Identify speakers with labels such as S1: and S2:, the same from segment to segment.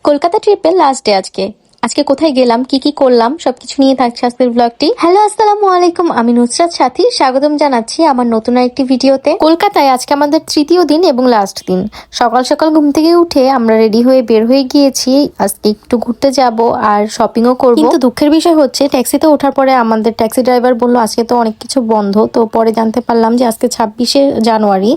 S1: কলকাতা ট্রিপের last day আজকে। আজকে কোথায় গেলাম, কি কি করলাম সবকিছু নিয়ে থাকছে আজকের ব্লগটি। হ্যালো, আসসালামু আলাইকুম, আমি নুসরাত সাথী, স্বাগতম জানাচ্ছি আমার নতুন একটি ভিডিওতে। কলকাতায় আজকে আমাদের তৃতীয় দিন এবং লাস্ট দিন। সকাল সকাল ঘুম থেকে উঠে আমরা রেডি হয়ে বের হয়ে গিয়েছি। আজকে একটু ঘুরতে যাব আর শপিংও করব। কিন্তু দুঃখের বিষয় হচ্ছে ট্যাক্সিতে ওঠার পরে আমাদের ট্যাক্সি ড্রাইভার বললো আজকে তো অনেক কিছু বন্ধ। তো পরে জানতে পারলাম যে আজকে 26শে জানুয়ারি,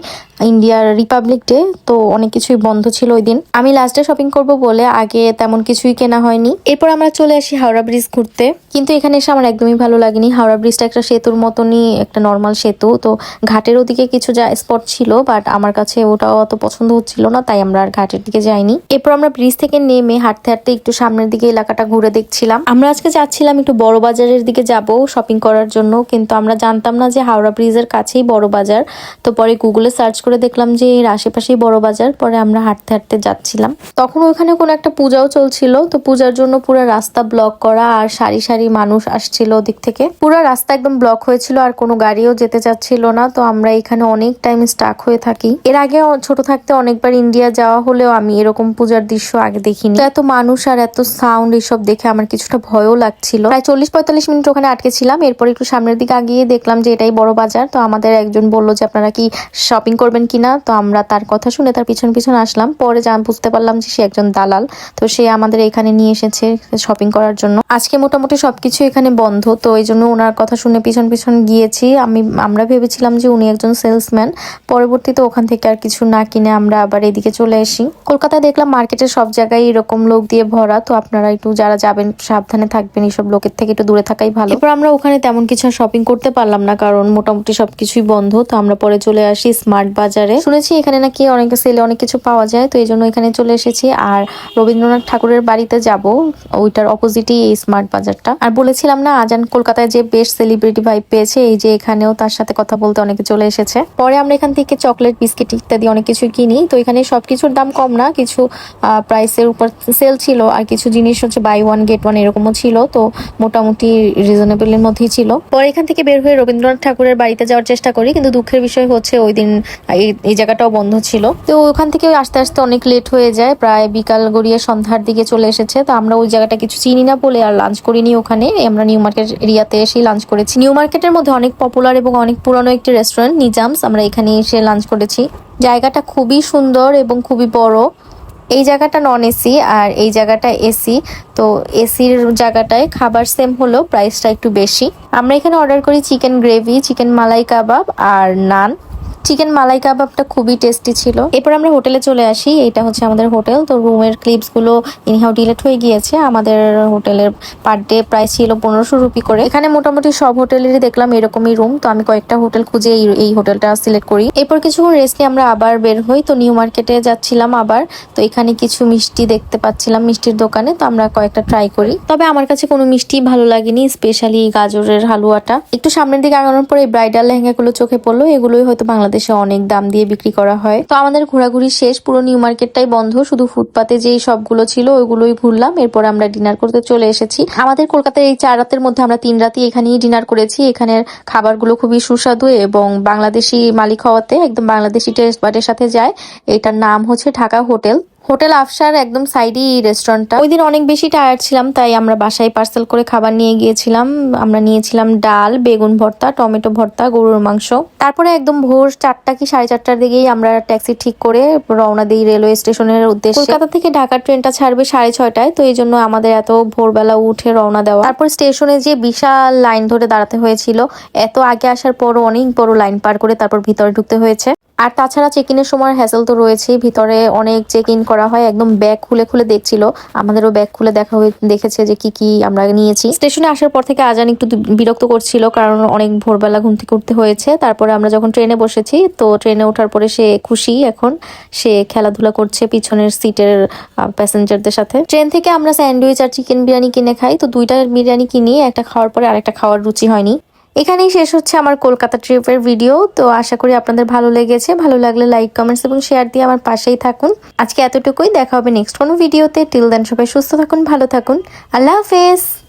S1: ইন্ডিয়ার রিপাবলিক ডে, তো অনেক কিছুই বন্ধ ছিল ওই দিন। আমি লাস্টে শপিং করব বলে আগে তেমন কিছুই কেনা হয়নি। এরপর আমরা চলে আসি হাওড়া ব্রিজ ঘুরতে, কিন্তু এখানে এসে আমার একদমই ভালো লাগেনি। হাওড়া ব্রিজটা একটা সেতুর মতনই, একটা নর্মাল সেতু, তো ঘাটের ওদিকে কিছু যা স্পট ছিল, বাট আমার কাছে ওটাও অত পছন্দ হচ্ছিল না, তাই আমরা আর ঘাটের দিকে যাইনি। এরপর আমরা ব্রিজ থেকে নেমে হাঁটতে হাঁটতে একটু সামনের দিকে এলাকাটা ঘুরে দেখছিলাম। আমরা আজকে যাচ্ছিলাম একটু বড় বাজারের দিকে যাব শপিং করার জন্য, কিন্তু আমরা জানতাম না যে হাওড়া ব্রিজের কাছেই বড় বাজার। তো পরে গুগলে সার্চ করে দেখলাম যে এর আশেপাশেই বড় বাজার। পরে আমরা হাঁটতে হাঁটতে যাচ্ছিলাম, তখন ওখানে কোনো একটা পূজাও চলছিল। তো পূজার জন্য পুরো রাস্তা ব্লক করা আর সারি সারি মানুষ আসছিল ওদিক থেকে। পুরো রাস্তা একদম ব্লক হয়েছিল আর কোনো গাড়িও যেতে চাচ্ছিল না। তো আমরা এখানে অনেক টাইম স্টাক হয়ে থাকি। এর আগে ছোট থাকতে অনেকবার ইন্ডিয়া যাওয়া হলেও আমি এরকম পূজার দৃশ্য আগে দেখিনি। তো এত মানুষ আর এত সাউন্ড এসব দেখে আমার কিছুটা ভয়ও লাগছিল। প্রায় 40-45 মিনিট ওখানে আটকে ছিলাম। এরপর একটু সামনের দিকে আগিয়ে দেখলাম যে এটাই বড় বাজার। তো আমাদের একজন বললো যে আপনারা কি শপিং করবেন কিনা, তো আমরা তার কথা শুনে তার পিছন পিছন আসলাম। পরে বুঝতে পারলাম যে সে একজন দালাল, তো সে আমাদের এখানে নিয়ে এসেছে শপিং করার জন্য। আজকে মোটামুটি সবকিছু এখানে বন্ধ, তো এই জন্য ওনার কথা শুনে পিছন পিছন গিয়েছি। আমরা ভেবেছিলাম যে উনি একজন সেলসম্যান। পরবর্তীতে ওখান থেকে আর কিছু না কিনে আমরা আবার এদিকে চলে আসি। কলকাতায় দেখলাম মার্কেটের সব জায়গায় এরকম লোক দিয়ে ভরা, তো আপনারা একটু যারা যাবেন সাবধানে থাকবেন, এইসব লোকের থেকে একটু দূরে থাকাই ভালো। এরপর আমরা ওখানে তেমন কিছু শপিং করতে পারলাম না, কারণ মোটামুটি সবকিছুই বন্ধ। তো আমরা পরে চলে আসি স্মার্ট বাজারে। শুনেছি এখানে নাকি অনেক সেলে অনেক কিছু পাওয়া যায়, তো এই জন্য এখানে চলে এসেছি। আর রবীন্দ্রনাথ ঠাকুরের বাড়িতে যাব, ওইটার অপোজিটই এই স্মার্ট বাজারটা। আর বলেছিলাম না আজান কলকাতায় যে বেস্ট সেলিব্রিটি ভাইব পেয়েছে, এই যে এখানেও তার সাথে কথা বলতে অনেকে চলে এসেছে। পরে আমরা এখান থেকে চকলেট, বিস্কিট ইত্যাদি অনেক কিছু কিনি। তো এখানে সবকিছুর দাম কম না, কিছু প্রাইসের উপর সেল ছিল, আর কিছু জিনিস হচ্ছে বাই ওয়ান গেট ওয়ান এরকমও ছিল। তো মোটামুটি রিজনেবলের মধ্যেই ছিল। পরে এখান থেকে বের হয়ে রবীন্দ্রনাথ ঠাকুরের বাড়িতে যাওয়ার চেষ্টা করি, কিন্তু দুঃখের বিষয় হচ্ছে ওই দিন এই জায়গাটাও বন্ধ ছিল। তো ওখান থেকে আস্তে আস্তে অনেক লেট হয়ে যায়, প্রায় বিকাল গড়িয়ে সন্ধ্যার দিকে চলে এসেছে। তো আমরা ওই জায়গাটা কিছু চিনি না বলে আর লাঞ্চ করিনি ওখানে। আমরা নিউ মার্কেট এরিয়াতে এসেই লাঞ্চ করেছি। নিউ মার্কেটের মধ্যে অনেক পপুলার এবং অনেক পুরানো একটি রেস্টুরেন্ট নিজামস, আমরা এখানে এসে লাঞ্চ করেছি। জায়গাটা খুবই সুন্দর এবং খুবই বড়। এই জায়গাটা নন এসি আর এই জায়গাটা এসি। তো এসির জায়গাটায় খাবার সেম হলেও প্রাইসটা একটু বেশি। আমরা এখানে অর্ডার করি চিকেন গ্রেভি, চিকেন মালাই কাবাব আর নান। চিকেন মালাই কাবাবটা খুবই টেস্টি ছিল। এরপর আমরা হোটেলে চলে আসি। এটা হচ্ছে আমাদের হোটেল। তো রুমের ক্লিপস গুলো ইনহাউ ডিলিট হয়ে গিয়েছে। আমাদের হোটেলের পার ডে প্রাইস ছিল 1500 রুপি করে। এখানে মোটামুটি সব হোটেলেরই দেখলাম এরকমই রুম, তো আমি কয়েকটা হোটেল খুঁজে এই হোটেলটা সিলেক্ট করি। এরপর কিছুক্ষণ রেস্ট নিয়ে আমরা আবার বের হই। তো নিউ মার্কেটে যাচ্ছিলাম আবার। তো এখানে কিছু মিষ্টি দেখতে পাচ্ছিলাম মিষ্টির দোকানে, তো আমরা কয়েকটা ট্রাই করি। তবে আমার কাছে কোনো মিষ্টি ভালো লাগেনি, স্পেশালি গাজরের হালুয়াটা। একটু সামনের দিকে আগানোর পরে এই ব্রাইডাল লেহেঙ্গাগুলো চোখে পড়লো। এগুলোই হয়তো বাংলাদেশে অনেক দাম দিয়ে বিক্রি করা হয়। তো আমাদের ঘোরাঘুরি শেষ, পুরো নিউ মার্কেটটাই বন্ধ, শুধু ফুটপাতে যেই সবগুলো ছিল ওইগুলোই ঘুরলাম। এরপর আমরা ডিনার করতে চলে এসেছি। আমাদের কলকাতার এই 4 রাতের মধ্যে আমরা 3 রাতই এখানেই ডিনার করেছি। এখানের খাবারগুলো খুবই সুস্বাদু এবং বাংলাদেশি মালিক হওয়াতে একদম বাংলাদেশি টেস্ট বাটের সাথে যায়। এটার নাম হচ্ছে ঢাকা হোটেল আফসার, একদম সাইডই রেস্টুরেন্টটা। ওই দিন অনেক বেশি টায়ার্ড ছিলাম, তাই আমরা বাসায় পার্সেল করে খাবার নিয়ে গিয়েছিলাম। আমরা নিয়েছিলাম ডাল, বেগুন ভর্তা, টমেটো ভর্তা, গরুর মাংস। তারপরে একদম ভোর 4টা কি 4:30টার দিকেই আমরা ট্যাক্সি ঠিক করে রওনা দিই রেলওয়ে স্টেশনের উদ্দেশ্যে। কলকাতা থেকে ঢাকার ট্রেনটা ছাড়বে 6:30টায়, তো এই জন্য আমাদের এত ভোরবেলা উঠে রওনা দেওয়া। তারপর স্টেশনে যে বিশাল লাইন ধরে দাঁড়াতে হয়েছিল, এত আগে আসার পরও অনেক বড় লাইন পার করে তারপর ভিতরে ঢুকতে হয়েছে। আর তাছাড়া চেক ইনের সময় হ্যাসেল তো রয়েছেই, ভিতরে অনেক চেক ইন করা হয়, একদম ব্যাগ খুলে খুলে দেখছিল। আমাদেরও ব্যাগ খুলে দেখেছে যে কি আমরা নিয়েছি। স্টেশনে আসার পর থেকে আজান একটু বিরক্ত করছিল, কারণ অনেক ভোরবেলা ঘুম থেকে উঠতে হয়েছে। তারপরে আমরা যখন ট্রেনে বসেছি, তো ট্রেনে ওঠার পরে সে খুশি, এখন সে খেলাধুলা করছে পিছনের সিটের প্যাসেঞ্জারদের সাথে। ট্রেন থেকে আমরা স্যান্ডউইচ আর চিকেন বিরিয়ানি কিনে খাই। তো 2টা বিরিয়ানি কিনি, একটা খাওয়ার পরে আরেকটা খাওয়ার রুচি হয়নি। এখানেই শেষ হচ্ছে আমার কলকাতা ট্রিপের ভিডিও। তো আশা করি আপনাদের ভালো লেগেছে। ভালো লাগলে লাইক, কমেন্টস এবং শেয়ার দিয়ে আমার পাশেই থাকুন। আজকে এতটুকুই, দেখা হবে নেক্সট কোনো ভিডিওতে। টিল দেন সবাই সুস্থ থাকুন, ভালো থাকুন। আল্লাহ হাফেজ।